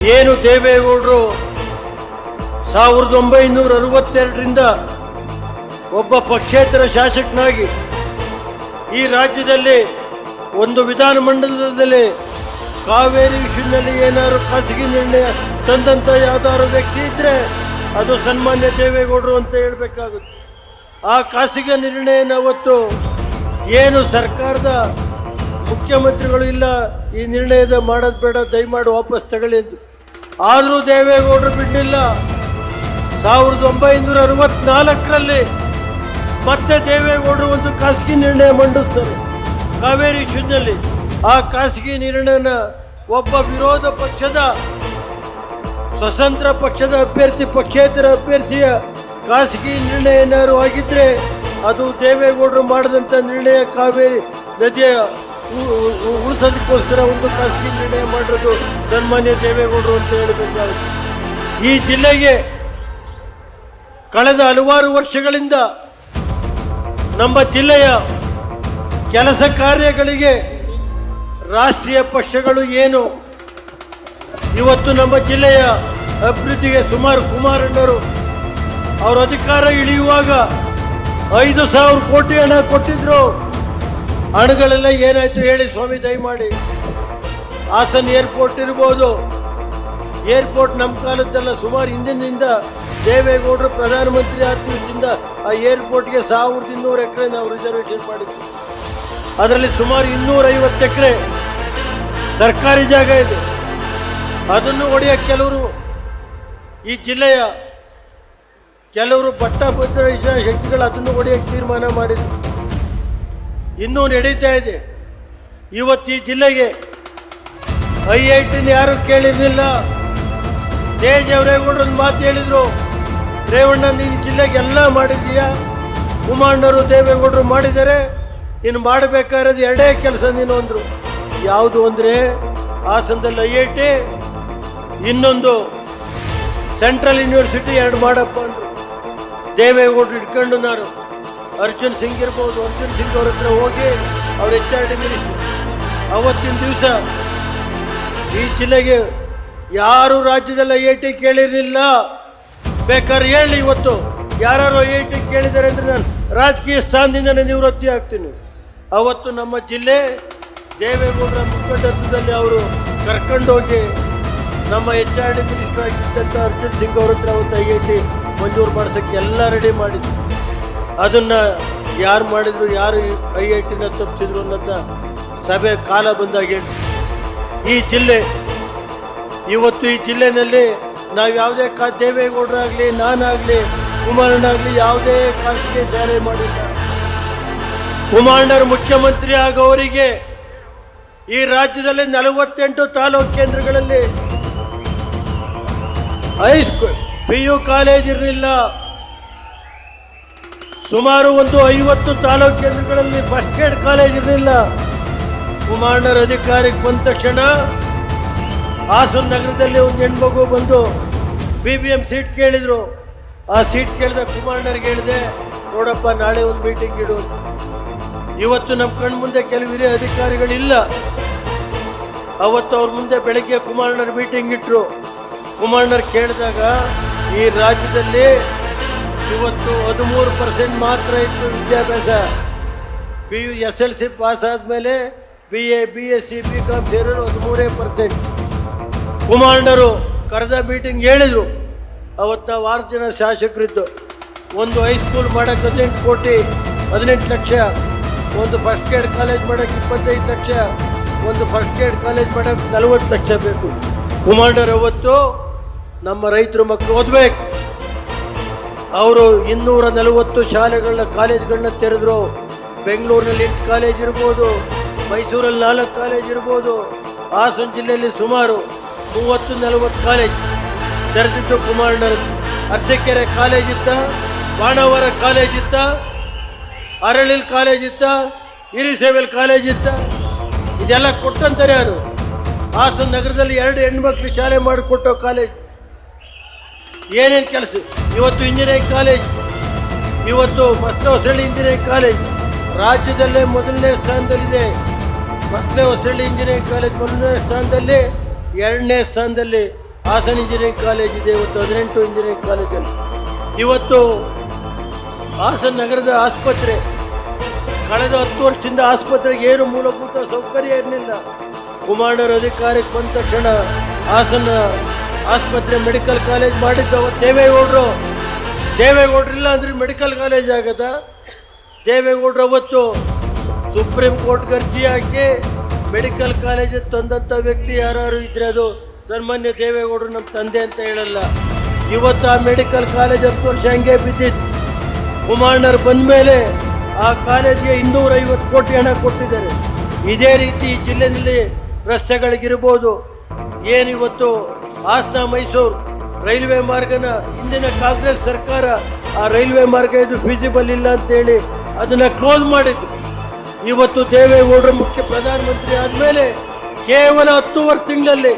ಏನು ದೇವೇಗೌಡರು 1962ರಿಂದ ಒಬ್ಬ ಪಕ್ಷೇತರ ಶಾಸಕನಾಗಿ ಈ ರಾಜ್ಯದಲ್ಲಿ ಒಂದು ವಿಧಾನಮಂಡಲದಲ್ಲಿ ಕಾವೇರಿ ಇಶ್ಯೂನಲ್ಲಿ ಏನಾದ್ರು ಖಾಸಗಿ ನಿರ್ಣಯ ತಂದಂತ ಯಾವ್ದಾದ್ರು ವ್ಯಕ್ತಿ ಇದ್ರೆ ಅದು ಸನ್ಮಾನ್ಯ ದೇವೇಗೌಡರು ಅಂತ ಹೇಳಬೇಕಾಗುತ್ತೆ. ಆ ಖಾಸಗಿ ನಿರ್ಣಯನ ಅವತ್ತು ಏನು ಸರ್ಕಾರದ ಮುಖ್ಯಮಂತ್ರಿಗಳು ಇಲ್ಲ ಈ ನಿರ್ಣಯದ ಮಾಡೋದು ಬೇಡ, ದಯಮಾಡಿ ವಾಪಸ್ ತಗೊಳ್ಳಿ ಎಂದು. ಆದರೂ ದೇವೇಗೌಡರು ಬಿಡಲಿಲ್ಲ. 1964ರಲ್ಲಿ ಮತ್ತೆ ದೇವೇಗೌಡರು ಒಂದು ಖಾಸಗಿ ನಿರ್ಣಯ ಮಂಡಿಸ್ತಾರೆ ಕಾವೇರಿ ಇಶ್ಯೂನಲ್ಲಿ. ಆ ಖಾಸಗಿ ನಿರ್ಣಯನ ಒಬ್ಬ ವಿರೋಧ ಪಕ್ಷದ ಸ್ವತಂತ್ರ ಪಕ್ಷದ ಅಭ್ಯರ್ಥಿ ಪಕ್ಷೇತರ ಅಭ್ಯರ್ಥಿಯ ಖಾಸಗಿ ನಿರ್ಣಯ ಏನಾದ್ರು ಆಗಿದ್ರೆ ಅದು ದೇವೇಗೌಡರು ಮಾಡಿದಂಥ ನಿರ್ಣಯ. ಕಾವೇರಿ ನದಿಯ ಉಳಿಸೋದಕ್ಕೋಸ್ಕರ ಒಂದು ಖಾಸಗಿ ನಿರ್ಣಯ ಮಾಡಿರೋದು ಸನ್ಮಾನ್ಯ ದೇವೇಗೌಡರು ಅಂತ ಹೇಳಬೇಕಾಗುತ್ತೆ. ಈ ಜಿಲ್ಲೆಗೆ ಕಳೆದ ಹಲವಾರು ವರ್ಷಗಳಿಂದ ನಮ್ಮ ಜಿಲ್ಲೆಯ ಕೆಲಸ ಕಾರ್ಯಗಳಿಗೆ ರಾಷ್ಟ್ರೀಯ ಪಕ್ಷಗಳು ಏನು ಇವತ್ತು ನಮ್ಮ ಜಿಲ್ಲೆಯ ಅಭಿವೃದ್ಧಿಗೆ ಸುಮಾರು ಕುಮಾರಣ್ಣವರು ಅವರ ಅಧಿಕಾರ ಇಳಿಯುವಾಗ 5,000 ಕೋಟಿ ಹಣ ಕೊಟ್ಟಿದ್ರು. ಹಣಗಳೆಲ್ಲ ಏನಾಯ್ತು ಹೇಳಿ ಸ್ವಾಮಿ ದಯಮಾಡಿ. ಹಾಸನ ಏರ್ಪೋರ್ಟ್ ಇರ್ಬೋದು, ಏರ್ಪೋರ್ಟ್ ನಮ್ಮ ಕಾಲದ್ದೆಲ್ಲ, ಸುಮಾರು ಹಿಂದಿನಿಂದ ದೇವೇಗೌಡರು ಪ್ರಧಾನಮಂತ್ರಿ ಆದ ದಿವಸದಿಂದ ಆ ಏರ್ಪೋರ್ಟ್ಗೆ 1200 ಎಕರೆ ನಾವು ರಿಸರ್ವೇಷನ್ ಮಾಡಿದ್ವಿ. ಅದರಲ್ಲಿ ಸುಮಾರು 250 ಎಕರೆ ಸರ್ಕಾರಿ ಜಾಗ ಇದೆ. ಅದನ್ನು ಹೊಡೆಯೋಕ್ಕೆ ಕೆಲವರು ಈ ಜಿಲ್ಲೆಯ ಕೆಲವರು ಪಟ್ಟಭದ್ರ ಶಕ್ತಿಗಳು ಅದನ್ನು ಹೊಡೆಯೋಕ್ಕೆ ತೀರ್ಮಾನ ಮಾಡಿದ್ರು. ಇನ್ನೂ ನಡೀತಾ ಇದೆ. ಇವತ್ತು ಈ ಜಿಲ್ಲೆಗೆ IITನ ಯಾರು ಕೇಳಿರಲಿಲ್ಲ. ದೇವೇಗೌಡರು ಒಂದು ಮಾತು ಹೇಳಿದ್ರು, ರೇವಣ್ಣ ನೀನು ಜಿಲ್ಲೆಗೆ ಎಲ್ಲ ಮಾಡಿದ್ದೀಯಾ, ಕುಮಾರಣ್ಣವರು ದೇವೇಗೌಡರು ಮಾಡಿದ್ದಾರೆ, ಇನ್ನು ಮಾಡಬೇಕಾಗಿರೋದು ಎರಡೇ ಕೆಲಸ ನೀನು ಅಂದರು. ಯಾವುದು ಅಂದರೆ ಹಾಸನದಲ್ಲಿ IIT, ಇನ್ನೊಂದು ಸೆಂಟ್ರಲ್ ಯೂನಿವರ್ಸಿಟಿ, 2 ಮಾಡಪ್ಪ ಅಂದರು. ದೇವೇಗೌಡರು ಇಟ್ಕೊಂಡು ನಾನು ಅರ್ಜುನ್ ಸಿಂಗ್ ಇರ್ಬೋದು, ಅರ್ಜುನ್ ಸಿಂಗ್ ಅವ್ರ ಹತ್ರ ಹೋಗಿ ಅವ್ರ HRD ಮಿನಿಸ್ಟರ್ ಅವತ್ತಿನ ದಿವಸ ಈ ಜಿಲ್ಲೆಗೆ ಯಾರು ರಾಜ್ಯದಲ್ಲಿ IIT ಕೇಳಿರಲಿಲ್ಲ. ಬೇಕಾದ್ರೆ ಹೇಳಿ ಇವತ್ತು ಯಾರು IIT ಕೇಳಿದ್ದಾರೆ ಅಂದರೆ ನಾನು ರಾಜಕೀಯ ಸ್ಥಾನದಿಂದ ನಿವೃತ್ತಿ ಆಗ್ತೀನಿ. ಅವತ್ತು ನಮ್ಮ ಜಿಲ್ಲೆ ದೇವೇಗೌಡರ ಮುಖಂಡತ್ವದಲ್ಲಿ ಅವರು ಕರ್ಕೊಂಡೋಗಿ ನಮ್ಮ HRD ಮಿನಿಸ್ಟರ್ ಆಗಿದ್ದಂಥ ಅರ್ಜುನ್ ಸಿಂಗ್ ಅವ್ರ ಹತ್ರ ಅವತ್ತು IIT ಮಂಜೂರು ಮಾಡಿಸೋಕ್ಕೆ ಎಲ್ಲ ರೆಡಿ ಮಾಡಿದ್ರು. ಅದನ್ನು ಯಾರು ಮಾಡಿದ್ರು, ಯಾರು IITನ ತಪ್ಪಿಸಿದ್ರು ಅನ್ನೋದನ್ನ ಸಭೆ ಕಾಲ ಬಂದಾಗ ಹೇಳಿ. ಈ ಜಿಲ್ಲೆ ಇವತ್ತು ಈ ಜಿಲ್ಲೆನಲ್ಲಿ ನಾವು ಯಾವುದೇ ದೇವೇಗೌಡರಾಗಲಿ, ನಾನಾಗಲಿ, ಕುಮಾರಣ್ಣಾಗಲಿ ಯಾವುದೇ ಖಾಸಗಿ ಶಾಲೆ ಮಾಡಿಲ್ಲ. ಕುಮಾರಣ್ಣರು ಮುಖ್ಯಮಂತ್ರಿ ಆಗೋವರಿಗೆ ಈ ರಾಜ್ಯದಲ್ಲಿ 48 ತಾಲೂಕು ಕೇಂದ್ರಗಳಲ್ಲಿ ಹೈಸ್ಕೂಲ್ PU ಕಾಲೇಜ್ ಇರಲಿಲ್ಲ. ಸುಮಾರು ಒಂದು 50 ತಾಲೂಕು ಕೇಂದ್ರಗಳಲ್ಲಿ ಫಸ್ಟ್ ಏಡ್ ಕಾಲೇಜ್ ಇರಲಿಲ್ಲ. ಕುಮಾರಣ್ಣರ ಅಧಿಕಾರಕ್ಕೆ ಬಂದ ತಕ್ಷಣ ಹಾಸನ ನಗರದಲ್ಲಿ ಒಂದು ಹೆಣ್ಮಗು ಬಂದು BBM ಸೀಟ್ ಕೇಳಿದ್ರು. ಆ ಸೀಟ್ ಕೇಳಿದ ಕುಮಾರಣ್ಣರಿಗೆ ಹೇಳಿದೆ, ನೋಡಪ್ಪ ನಾಳೆ ಒಂದು ಮೀಟಿಂಗ್ ಇಡು. ಇವತ್ತು ನಮ್ಮ ಕಣ್ಣು ಮುಂದೆ ಕೆಲವು ಹಿರಿಯ ಅಧಿಕಾರಿಗಳಿಲ್ಲ. ಅವತ್ತು ಅವ್ರ ಮುಂದೆ ಬೆಳಗ್ಗೆ ಕುಮಾರಣ್ಣರ ಮೀಟಿಂಗ್ ಇಟ್ಟರು. ಕುಮಾರಣ್ಣರು ಕೇಳಿದಾಗ ಈ ರಾಜ್ಯದಲ್ಲಿ ಇವತ್ತು 13% ಮಾತ್ರ ಇತ್ತು ವಿದ್ಯಾಭ್ಯಾಸ. PU SLC ಪಾಸ್ ಆದಮೇಲೆ BA BSc BCom ಸೇರೋರು 13%. ಕುಮಾರಣ್ಣರು ಕರೆದ ಮೀಟಿಂಗ್ ಹೇಳಿದರು. ಅವತ್ತು ನಾವು 6 ಜನ ಶಾಸಕರಿದ್ದು. ಒಂದು ಹೈಸ್ಕೂಲ್ ಮಾಡೋಕ್ಕೆ 18 ಕೋಟಿ 18 ಲಕ್ಷ, ಒಂದು ಫಸ್ಟ್ ಏಡ್ ಕಾಲೇಜ್ ಮಾಡೋಕ್ಕೆ 25 ಲಕ್ಷ, ಒಂದು ಫಸ್ಟ್ ಏಡ್ ಕಾಲೇಜ್ ಮಾಡೋಕ್ಕೆ 40 ಲಕ್ಷ ಬೇಕು. ಕುಮಾರಣ್ಣರು ಅವತ್ತು ನಮ್ಮ ರೈತರು ಮಕ್ಕಳು ಓದಬೇಕು, ಅವರು 240 ಶಾಲೆಗಳನ್ನ ಕಾಲೇಜ್ಗಳನ್ನ ತೆರೆದ್ರು. ಬೆಂಗಳೂರಿನಲ್ಲಿ 8 ಕಾಲೇಜ್ ಇರ್ಬೋದು, ಮೈಸೂರಲ್ಲಿ 4 ಕಾಲೇಜ್ ಇರ್ಬೋದು, ಹಾಸನ ಜಿಲ್ಲೆಯಲ್ಲಿ ಸುಮಾರು 30-40 ಕಾಲೇಜ್ ತೆರೆದಿದ್ದು ಕುಮಾರಣ್ಣರು. ಅರಸೀಕೆರೆ ಕಾಲೇಜ್ ಇತ್ತ, ಬಾಣಾವರ ಕಾಲೇಜ್ ಇತ್ತ, ಅರಳಿಲ್ ಕಾಲೇಜ್ ಇತ್ತ, ಹಿರಿಸೇವೆಲ್ ಕಾಲೇಜ್ ಇತ್ತ. ಇದೆಲ್ಲ ಕೊಟ್ಟಂತಾರೆ ಯಾರು? ಹಾಸನ ನಗರದಲ್ಲಿ 2 ಹೆಣ್ಮಕ್ಳು ಶಾಲೆ ಮಾಡಿಕೊಟ್ಟೋ ಕಾಲೇಜ್. ಏನೇನು ಕೆಲಸ ಇವತ್ತು ಇಂಜಿನಿಯರಿಂಗ್ ಕಾಲೇಜ್, ಇವತ್ತು ಮಸ್ಲೆ ಹೊಸಳ್ಳಿ ಇಂಜಿನಿಯರಿಂಗ್ ಕಾಲೇಜ್ ರಾಜ್ಯದಲ್ಲೇ ಮೊದಲನೇ ಸ್ಥಾನದಲ್ಲಿದೆ. ಮಸ್ಲೆ ಹೊಸಳ್ಳಿ ಇಂಜಿನಿಯರಿಂಗ್ ಕಾಲೇಜ್ ಮೊದಲನೇ ಸ್ಥಾನದಲ್ಲಿ, 2ನೇ ಸ್ಥಾನದಲ್ಲಿ ಹಾಸನ ಇಂಜಿನಿಯರಿಂಗ್ ಕಾಲೇಜ್ ಇದೆ, ಇವತ್ತು 18 ಇಂಜಿನಿಯರಿಂಗ್ ಕಾಲೇಜಲ್ಲಿ. ಇವತ್ತು ಹಾಸನ ನಗರದ ಆಸ್ಪತ್ರೆ ಕಳೆದ 10 ವರ್ಷದಿಂದ ಆಸ್ಪತ್ರೆಗೆ ಏನು ಮೂಲಭೂತ ಸೌಕರ್ಯ ಇರಲಿಲ್ಲ. ಕುಮಾರಣ್ಣರ ಅಧಿಕಾರಕ್ಕೆ ಬಂದ ತಕ್ಷಣ ಹಾಸನ ಆಸ್ಪತ್ರೆ ಮೆಡಿಕಲ್ ಕಾಲೇಜ್ ಮಾಡಿದ್ದು ಅವತ್ತು ದೇವೇಗೌಡರಿಲ್ಲ ಅಂದ್ರೆ ಮೆಡಿಕಲ್ ಕಾಲೇಜ್ ಆಗದ. ದೇವೇಗೌಡರು ಅವತ್ತು ಸುಪ್ರೀಂ ಕೋರ್ಟ್ಗೆ ಅರ್ಜಿ ಹಾಕಿ ಮೆಡಿಕಲ್ ಕಾಲೇಜ್ ತಂದಂಥ ವ್ಯಕ್ತಿ ಯಾರು ಇದ್ರೆ ಅದು ಸನ್ಮಾನ್ಯ ದೇವೇಗೌಡರು ನಮ್ಮ ತಂದೆ ಅಂತ ಹೇಳಲ್ಲ. ಇವತ್ತು ಆ ಮೆಡಿಕಲ್ ಕಾಲೇಜ್ 10 ವರ್ಷ ಹಂಗೆ ಬಿದ್ದಿತ್ತು. ಕುಮಾರಣ್ಣರು ಬಂದ ಮೇಲೆ ಆ ಕಾಲೇಜ್ಗೆ 250 ಕೋಟಿ ಹಣ ಕೊಟ್ಟಿದ್ದಾರೆ. ಇದೇ ರೀತಿ ಈ ಜಿಲ್ಲೆಯಲ್ಲಿ ರಸ್ತೆಗಳಿಗಿರ್ಬೋದು, ಏನಿವತ್ತು ಹಾಸನ ಮೈಸೂರು ರೈಲ್ವೆ ಮಾರ್ಗನ ಹಿಂದಿನ ಕಾಂಗ್ರೆಸ್ ಸರ್ಕಾರ ಆ ರೈಲ್ವೆ ಮಾರ್ಗ ಇದು ಫೀಸಿಬಲ್ ಇಲ್ಲ ಅಂತೇಳಿ ಅದನ್ನ ಕ್ಲೋಸ್ ಮಾಡಿದ್ರು. ಇವತ್ತು ದೇವೇಗೌಡರು ಮುಖ್ಯ ಪ್ರಧಾನಮಂತ್ರಿ ಆದಮೇಲೆ ಕೇವಲ 10 ತಿಂಗಳಲ್ಲಿ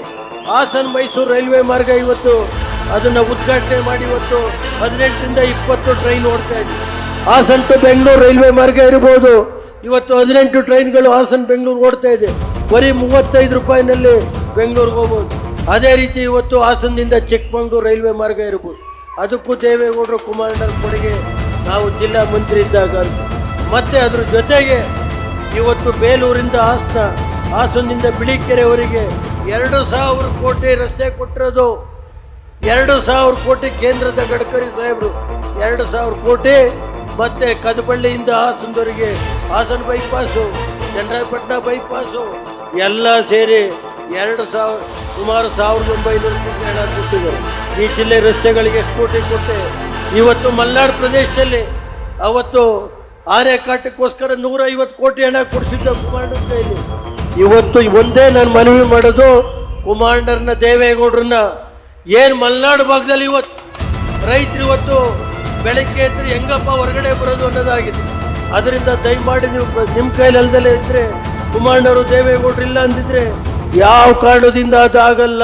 ಹಾಸನ ಮೈಸೂರು ರೈಲ್ವೆ ಮಾರ್ಗ ಇವತ್ತು ಅದನ್ನ ಉದ್ಘಾಟನೆ ಮಾಡಿ ಇವತ್ತು 18ರಿಂದ 20 ಟ್ರೈನ್ ಓಡ್ತಾ ಇದೆ. ಹಾಸನ ಟು ಬೆಂಗಳೂರು ರೈಲ್ವೆ ಮಾರ್ಗ ಇರಬಹುದು, ಇವತ್ತು 18 ಟ್ರೈನ್ಗಳು ಹಾಸನ ಬೆಂಗಳೂರು ಓಡ್ತಾ ಇದೆ. ಬರೀ 35 ರೂಪಾಯಿನಲ್ಲಿ ಬೆಂಗಳೂರಿಗೆ ಹೋಗ್ಬೋದು. ಅದೇ ರೀತಿ ಇವತ್ತು ಹಾಸನದಿಂದ ಚಿಕ್ಕಮಗಳೂರು ರೈಲ್ವೆ ಮಾರ್ಗ ಇರ್ಬೋದು. ಅದಕ್ಕೂ ದೇವೇಗೌಡರು ಕುಮಾರಣ್ಣರ ಕೊಡುಗೆ ನಾವು ಜಿಲ್ಲಾ ಮಂತ್ರಿ ಇದ್ದಾಗ ಅಂತ. ಮತ್ತೆ ಅದ್ರ ಜೊತೆಗೆ ಇವತ್ತು ಬೇಲೂರಿಂದ ಹಾಸನದಿಂದ ಬಿಳಿಕೆರೆವರೆಗೆ 2,000 ಕೋಟಿ ರಸ್ತೆ ಕೊಟ್ಟಿರೋದು. 2,000 ಕೋಟಿ ಕೇಂದ್ರದ ಗಡ್ಕರಿ ಸಾಹೇಬರು 2,000 ಕೋಟಿ. ಮತ್ತೆ ಕದಬಳ್ಳಿಯಿಂದ ಹಾಸನದವರೆಗೆ ಹಾಸನ ಬೈಪಾಸು, ಚನ್ನರಾಯಪಟ್ಟಣ ಬೈಪಾಸು ಎಲ್ಲ ಸೇರಿ ಸುಮಾರು 1,900 ಕೋಟಿ ಹಣ ಕೊಟ್ಟಿದ್ದಾರೆ. ಈ ಜಿಲ್ಲೆ ರಸ್ತೆಗಳಿಗೆ ಎಷ್ಟು ಕೋಟಿ ಕೊಟ್ಟೆ. ಇವತ್ತು ಮಲೆನಾಡು ಪ್ರದೇಶದಲ್ಲಿ ಅವತ್ತು ಆನೆಕಾಟಕ್ಕೋಸ್ಕರ 150 ಕೋಟಿ ಹಣ ಕೊಡಿಸಿದ್ದ ಕುಮಾರಣ್ಣ ಕೈಲಿ. ಇವತ್ತು ಒಂದೇ ನಾನು ಮನವಿ ಮಾಡೋದು, ಕುಮಾರಣ್ಣರನ್ನ ದೇವೇಗೌಡರನ್ನ ಏನು ಮಲೆನಾಡು ಭಾಗದಲ್ಲಿ ಇವತ್ತು ರೈತರು ಇವತ್ತು ಬೆಳಗ್ಗೆ ಎದ್ರೆ ಹೆಂಗಪ್ಪ ಹೊರಗಡೆ ಬರೋದು ಅನ್ನೋದಾಗಿದೆ. ಅದರಿಂದ ದಯಮಾಡಿ ನೀವು ನಿಮ್ಮ ಕೈಲಿ ಅಲ್ದಲೇ ಇದ್ರೆ ಕುಮಾರಣ್ಣವರು ದೇವೇಗೌಡರು ಇಲ್ಲ ಅಂದಿದ್ರೆ ಯಾವ ಕಾರಣದಿಂದ ಅದಾಗಲ್ಲ.